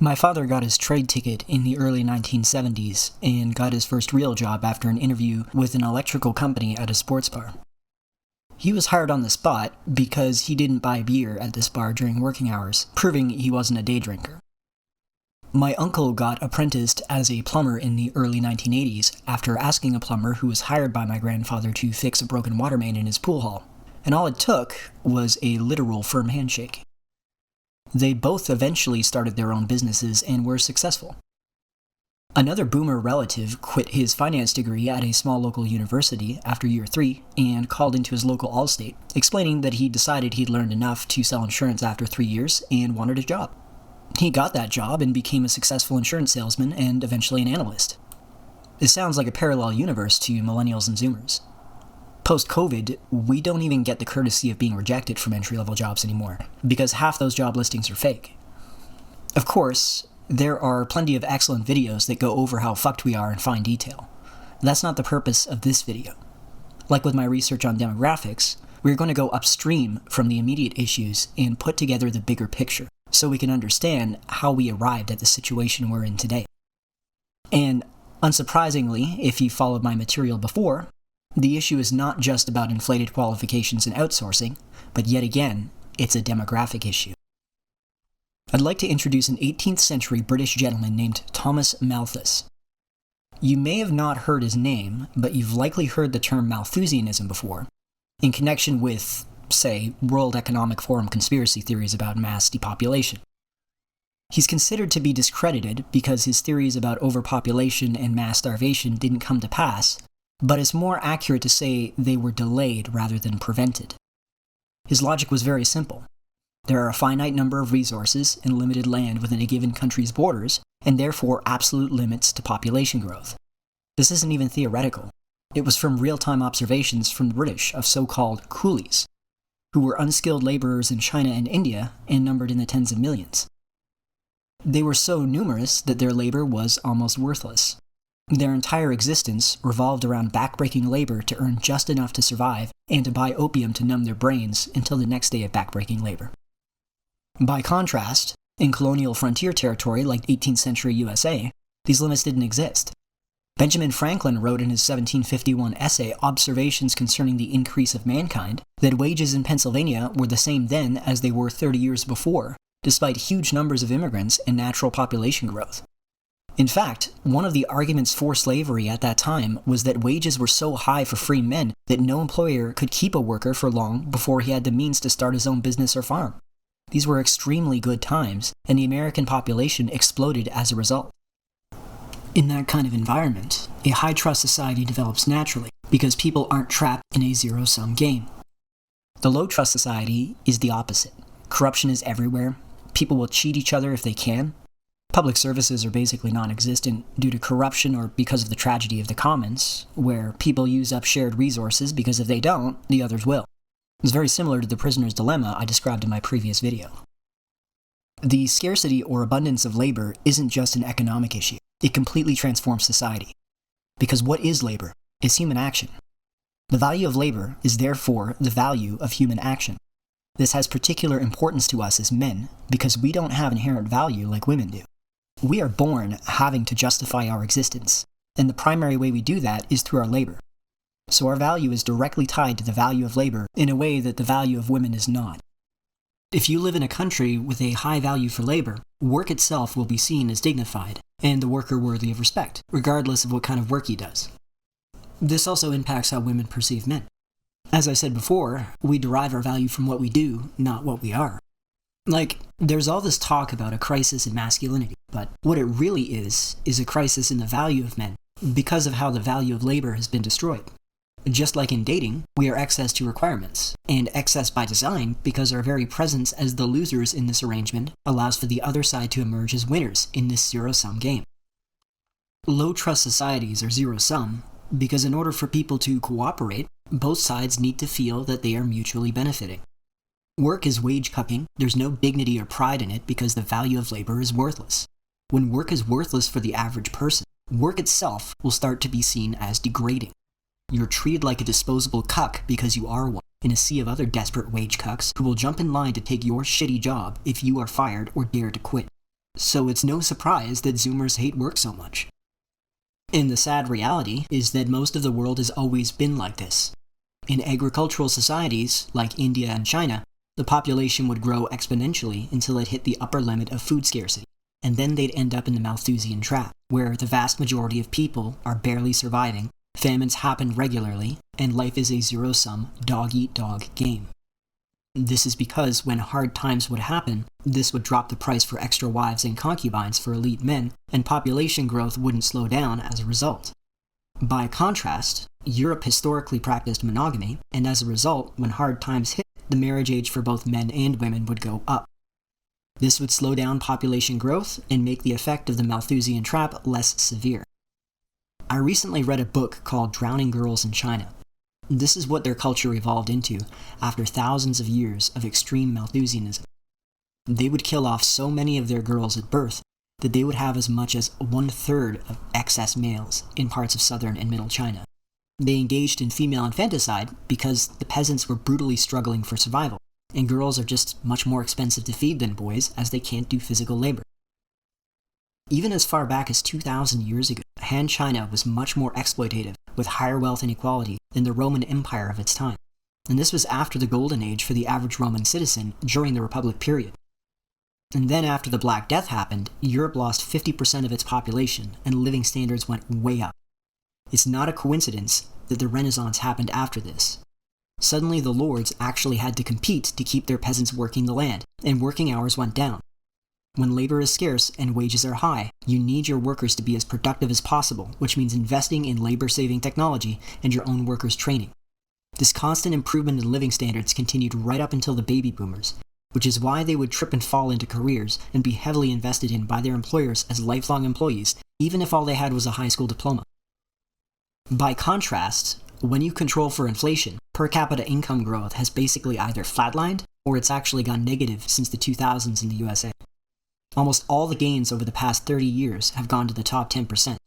My father got his trade ticket in the early 1970s and got his first real job after an interview with an electrical company at a sports bar. He was hired on the spot because he didn't buy beer at this bar during working hours, proving he wasn't a day drinker. My uncle got apprenticed as a plumber in the early 1980s after asking a plumber who was hired by my grandfather to fix a broken water main in his pool hall, and all it took was a literal firm handshake. They both eventually started their own businesses and were successful. Another boomer relative quit his finance degree at a small local university after year 3 and called into his local Allstate, explaining that he decided he'd learned enough to sell insurance after 3 years and wanted a job. He got that job and became a successful insurance salesman and eventually an analyst. This sounds like a parallel universe to millennials and Zoomers. Post-COVID, we don't even get the courtesy of being rejected from entry-level jobs anymore, because half those job listings are fake. Of course, there are plenty of excellent videos that go over how fucked we are in fine detail. That's not the purpose of this video. Like with my research on demographics, we're going to go upstream from the immediate issues and put together the bigger picture, so we can understand how we arrived at the situation we're in today. And unsurprisingly, if you followed my material before, the issue is not just about inflated qualifications and outsourcing, but yet again, it's a demographic issue. I'd like to introduce an 18th century British gentleman named Thomas Malthus. You may have not heard his name, but you've likely heard the term Malthusianism before, in connection with, say, World Economic Forum conspiracy theories about mass depopulation. He's considered to be discredited because his theories about overpopulation and mass starvation didn't come to pass, but it's more accurate to say they were delayed rather than prevented. His logic was very simple. There are a finite number of resources and limited land within a given country's borders, and therefore absolute limits to population growth. This isn't even theoretical. It was from real-time observations from the British of so-called coolies, who were unskilled laborers in China and India and numbered in the tens of millions. They were so numerous that their labor was almost worthless. Their entire existence revolved around backbreaking labor to earn just enough to survive and to buy opium to numb their brains until the next day of backbreaking labor. By contrast, in colonial frontier territory like 18th century USA, these limits didn't exist. Benjamin Franklin wrote in his 1751 essay Observations Concerning the Increase of Mankind that wages in Pennsylvania were the same then as they were 30 years before, despite huge numbers of immigrants and natural population growth. In fact, one of the arguments for slavery at that time was that wages were so high for free men that no employer could keep a worker for long before he had the means to start his own business or farm. These were extremely good times, and the American population exploded as a result. In that kind of environment, a high-trust society develops naturally, because people aren't trapped in a zero-sum game. The low-trust society is the opposite. Corruption is everywhere. People will cheat each other if they can. Public services are basically non-existent due to corruption or because of the tragedy of the commons, where people use up shared resources because if they don't, the others will. It's very similar to the prisoner's dilemma I described in my previous video. The scarcity or abundance of labor isn't just an economic issue. It completely transforms society. Because what is labor? It's human action. The value of labor is therefore the value of human action. This has particular importance to us as men because we don't have inherent value like women do. We are born having to justify our existence, and the primary way we do that is through our labor. So our value is directly tied to the value of labor in a way that the value of women is not. If you live in a country with a high value for labor, work itself will be seen as dignified, and the worker worthy of respect, regardless of what kind of work he does. This also impacts how women perceive men. As I said before, we derive our value from what we do, not what we are. There's all this talk about a crisis in masculinity, but what it really is a crisis in the value of men, because of how the value of labor has been destroyed. Just like in dating, we are excess to requirements, and excess by design because our very presence as the losers in this arrangement allows for the other side to emerge as winners in this zero-sum game. Low-trust societies are zero-sum because in order for people to cooperate, both sides need to feel that they are mutually benefiting. Work is wage cucking, there's no dignity or pride in it because the value of labor is worthless. When work is worthless for the average person, work itself will start to be seen as degrading. You're treated like a disposable cuck because you are one, in a sea of other desperate wage cucks who will jump in line to take your shitty job if you are fired or dare to quit. so it's no surprise that Zoomers hate work so much. And the sad reality is that most of the world has always been like this. In agricultural societies, like India and China, the population would grow exponentially until it hit the upper limit of food scarcity, and then they'd end up in the Malthusian trap, where the vast majority of people are barely surviving, famines happen regularly, and life is a zero-sum, dog-eat-dog game. This is because when hard times would happen, this would drop the price for extra wives and concubines for elite men, and population growth wouldn't slow down as a result. By contrast, Europe historically practiced monogamy, and as a result, when hard times hit, the marriage age for both men and women would go up. This would slow down population growth and make the effect of the Malthusian trap less severe. I recently read a book called Drowning Girls in China. This is what their culture evolved into after thousands of years of extreme Malthusianism. They would kill off so many of their girls at birth that they would have as much as 1/3 of excess males in parts of southern and middle China. They engaged in female infanticide because the peasants were brutally struggling for survival, and girls are just much more expensive to feed than boys as they can't do physical labor. Even as far back as 2,000 years ago, Han China was much more exploitative, with higher wealth inequality than the Roman Empire of its time, and this was after the Golden Age for the average Roman citizen during the Republic period. And then after the Black Death happened, Europe lost 50% of its population, and living standards went way up. It's not a coincidence that the Renaissance happened after this. Suddenly the lords actually had to compete to keep their peasants working the land, and working hours went down. When labor is scarce and wages are high, you need your workers to be as productive as possible, which means investing in labor-saving technology and your own workers' training. This constant improvement in living standards continued right up until the baby boomers, which is why they would trip and fall into careers and be heavily invested in by their employers as lifelong employees, even if all they had was a high school diploma. By contrast, when you control for inflation, per capita income growth has basically either flatlined or it's actually gone negative since the 2000s in the USA. Almost all the gains over the past 30 years have gone to the top 10%.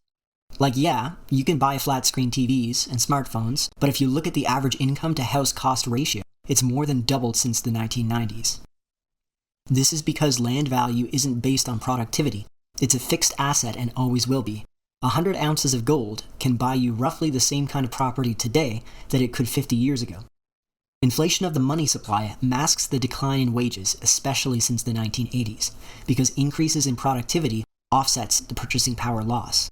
Like, yeah, you can buy flat-screen TVs and smartphones, but if you look at the average income to house cost ratio, it's more than doubled since the 1990s. This is because land value isn't based on productivity. It's a fixed asset and always will be. 100 ounces of gold can buy you roughly the same kind of property today that it could 50 years ago. Inflation of the money supply masks the decline in wages, especially since the 1980s, because increases in productivity offsets the purchasing power loss.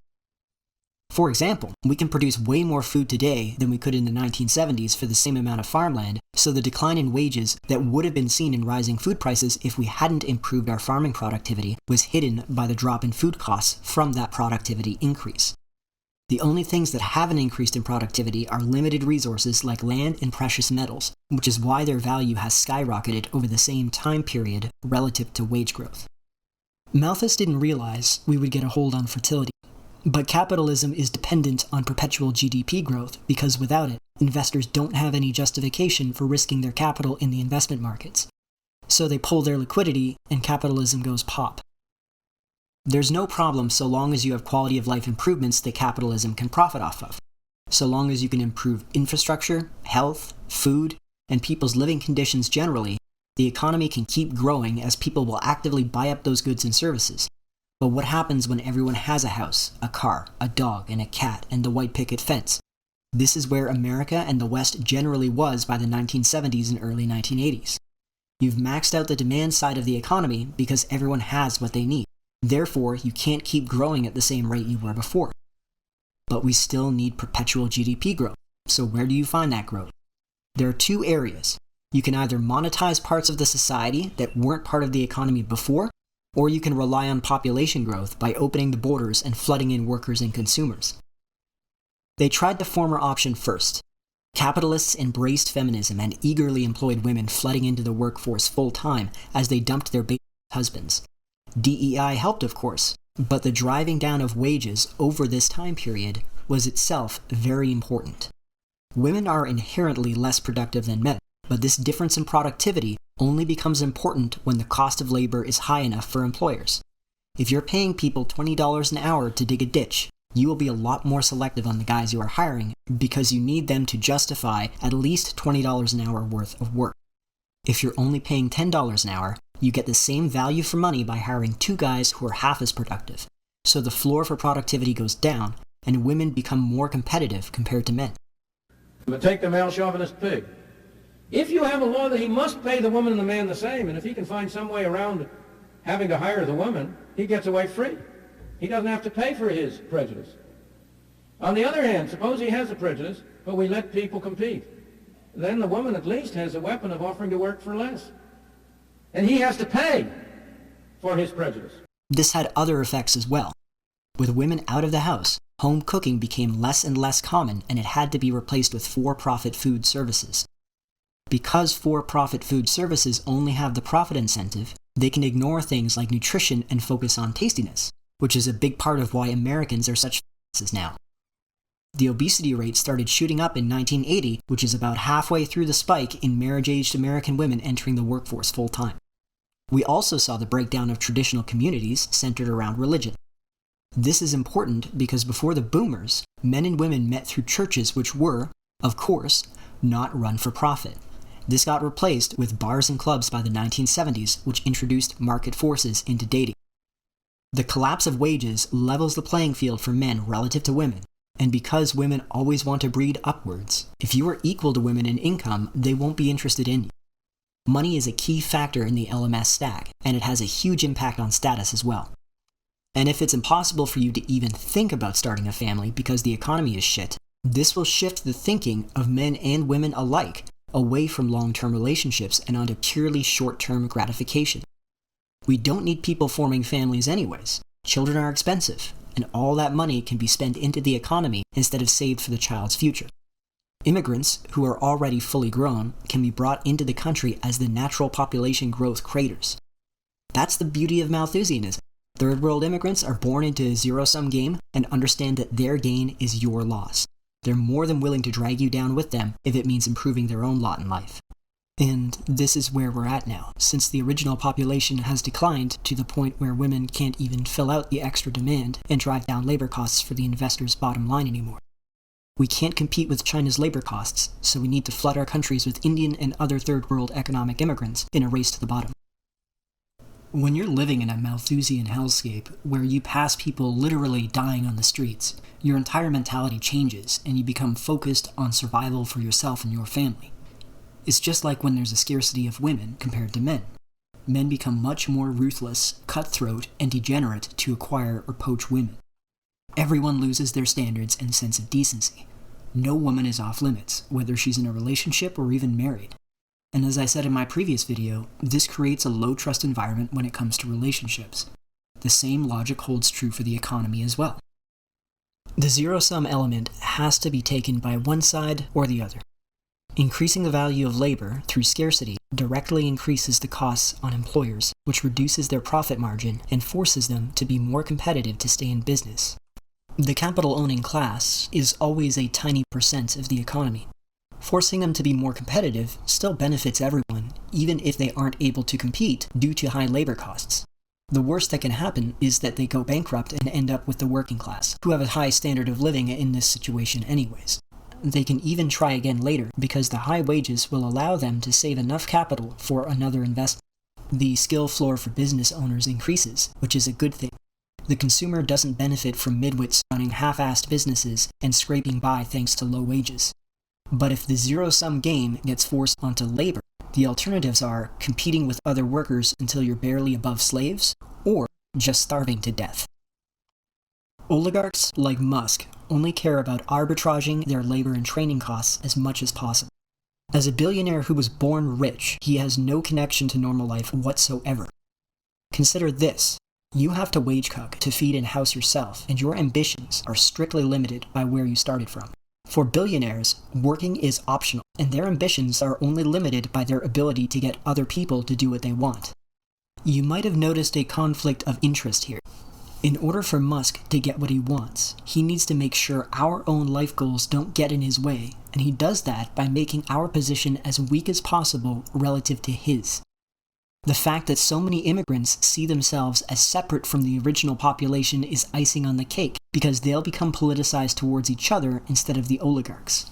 For example, we can produce way more food today than we could in the 1970s for the same amount of farmland, so the decline in wages that would have been seen in rising food prices if we hadn't improved our farming productivity was hidden by the drop in food costs from that productivity increase. The only things that haven't increased in productivity are limited resources like land and precious metals, which is why their value has skyrocketed over the same time period relative to wage growth. Malthus didn't realize we would get a hold on fertility, but capitalism is dependent on perpetual GDP growth because without it, investors don't have any justification for risking their capital in the investment markets. So they pull their liquidity and capitalism goes pop. There's no problem so long as you have quality of life improvements that capitalism can profit off of. So long as you can improve infrastructure, health, food, and people's living conditions generally, the economy can keep growing as people will actively buy up those goods and services. But what happens when everyone has a house, a car, a dog, and a cat, and the white picket fence? This is where America and the West generally was by the 1970s and early 1980s. You've maxed out the demand side of the economy because everyone has what they need. Therefore, you can't keep growing at the same rate you were before. But we still need perpetual GDP growth. So where do you find that growth? There are two areas. You can either monetize parts of the society that weren't part of the economy before, or you can rely on population growth by opening the borders and flooding in workers and consumers. They tried the former option first. Capitalists embraced feminism and eagerly employed women flooding into the workforce full-time as they dumped their baby husbands. DEI helped, of course, but the driving down of wages over this time period was itself very important. Women are inherently less productive than men, but this difference in productivity only becomes important when the cost of labor is high enough for employers. If you're paying people $20 an hour to dig a ditch, you will be a lot more selective on the guys you are hiring because you need them to justify at least $20 an hour worth of work. If you're only paying $10 an hour, you get the same value for money by hiring 2 guys who are half as productive. So the floor for productivity goes down, and women become more competitive compared to men. But take the male chauvinist pig. If you have a law that he must pay the woman and the man the same, and if he can find some way around having to hire the woman, he gets away free. He doesn't have to pay for his prejudice. On the other hand, suppose he has a prejudice, but we let people compete. Then the woman at least has a weapon of offering to work for less. And he has to pay for his prejudice. This had other effects as well. With women out of the house, home cooking became less and less common, and it had to be replaced with for-profit food services. Because for-profit food services only have the profit incentive, they can ignore things like nutrition and focus on tastiness, which is a big part of why Americans are such f***s now. The obesity rate started shooting up in 1980, which is about halfway through the spike in marriage-aged American women entering the workforce full-time. We also saw the breakdown of traditional communities centered around religion. This is important because before the boomers, men and women met through churches which were, of course, not run for profit. This got replaced with bars and clubs by the 1970s, which introduced market forces into dating. The collapse of wages levels the playing field for men relative to women, and because women always want to breed upwards, if you are equal to women in income, they won't be interested in you. Money is a key factor in the LMS stack, and it has a huge impact on status as well. And if it's impossible for you to even think about starting a family because the economy is shit, this will shift the thinking of men and women alike away from long-term relationships and onto purely short-term gratification. We don't need people forming families anyways. Children are expensive, and all that money can be spent into the economy instead of saved for the child's future. Immigrants, who are already fully grown, can be brought into the country as the natural population growth craters. That's the beauty of Malthusianism. Third world immigrants are born into a zero-sum game and understand that their gain is your loss. They're more than willing to drag you down with them if it means improving their own lot in life. And this is where we're at now, since the original population has declined to the point where women can't even fill out the extra demand and drive down labor costs for the investor's bottom line anymore. We can't compete with China's labor costs, so we need to flood our countries with Indian and other third world economic immigrants in a race to the bottom. When you're living in a Malthusian hellscape, where you pass people literally dying on the streets, your entire mentality changes and you become focused on survival for yourself and your family. It's just like when there's a scarcity of women compared to men. Men become much more ruthless, cutthroat, and degenerate to acquire or poach women. Everyone loses their standards and sense of decency. No woman is off limits, whether she's in a relationship or even married. And as I said in my previous video, this creates a low-trust environment when it comes to relationships. The same logic holds true for the economy as well. The zero-sum element has to be taken by one side or the other. Increasing the value of labor through scarcity directly increases the costs on employers, which reduces their profit margin and forces them to be more competitive to stay in business. The capital-owning class is always a tiny percent of the economy. Forcing them to be more competitive still benefits everyone, even if they aren't able to compete due to high labor costs. The worst that can happen is that they go bankrupt and end up with the working class, who have a high standard of living in this situation anyways. They can even try again later because the high wages will allow them to save enough capital for another investment. The skill floor for business owners increases, which is a good thing. The consumer doesn't benefit from midwits running half-assed businesses and scraping by thanks to low wages. But if the zero-sum game gets forced onto labor, the alternatives are competing with other workers until you're barely above slaves, or just starving to death. Oligarchs, like Musk, only care about arbitraging their labor and training costs as much as possible. As a billionaire who was born rich, he has no connection to normal life whatsoever. Consider this. You have to wage cook to feed and house yourself, and your ambitions are strictly limited by where you started from. For billionaires, working is optional, and their ambitions are only limited by their ability to get other people to do what they want. You might have noticed a conflict of interest here. In order for Musk to get what he wants, he needs to make sure our own life goals don't get in his way, and he does that by making our position as weak as possible relative to his. The fact that so many immigrants see themselves as separate from the original population is icing on the cake, because they'll become politicized towards each other instead of the oligarchs.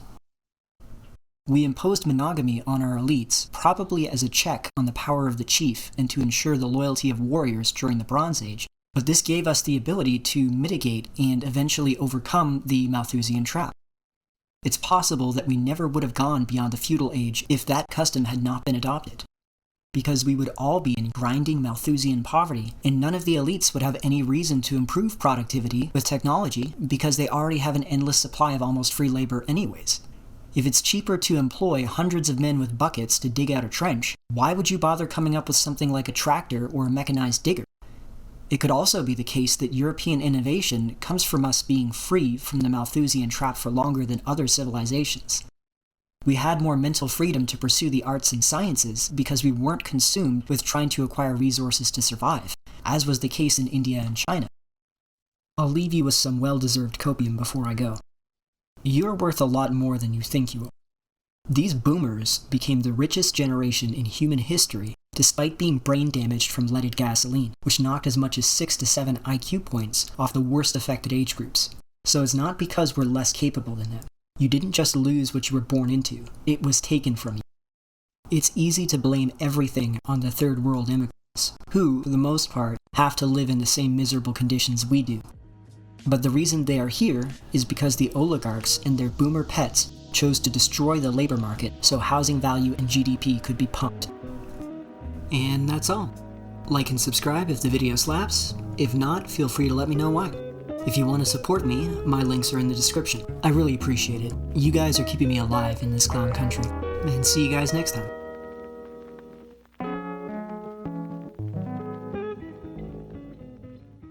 We imposed monogamy on our elites, probably as a check on the power of the chief and to ensure the loyalty of warriors during the Bronze Age, but this gave us the ability to mitigate and eventually overcome the Malthusian trap. It's possible that we never would have gone beyond the feudal age if that custom had not been adopted, because we would all be in grinding Malthusian poverty, and none of the elites would have any reason to improve productivity with technology because they already have an endless supply of almost free labor anyways. If it's cheaper to employ hundreds of men with buckets to dig out a trench, why would you bother coming up with something like a tractor or a mechanized digger? It could also be the case that European innovation comes from us being free from the Malthusian trap for longer than other civilizations. We had more mental freedom to pursue the arts and sciences because we weren't consumed with trying to acquire resources to survive, as was the case in India and China. I'll leave you with some well-deserved copium before I go. You're worth a lot more than you think you are. These boomers became the richest generation in human history despite being brain damaged from leaded gasoline, which knocked as much as 6 to 7 IQ points off the worst affected age groups. So it's not because we're less capable than them. You didn't just lose what you were born into, it was taken from you. It's easy to blame everything on the third world immigrants, who, for the most part, have to live in the same miserable conditions we do. But the reason they are here is because the oligarchs and their boomer pets chose to destroy the labor market so housing value and GDP could be pumped. And that's all. Like and subscribe if the video slaps. If not, feel free to let me know why. If you want to support me, my links are in the description. I really appreciate it. You guys are keeping me alive in this clown country. And see you guys next time.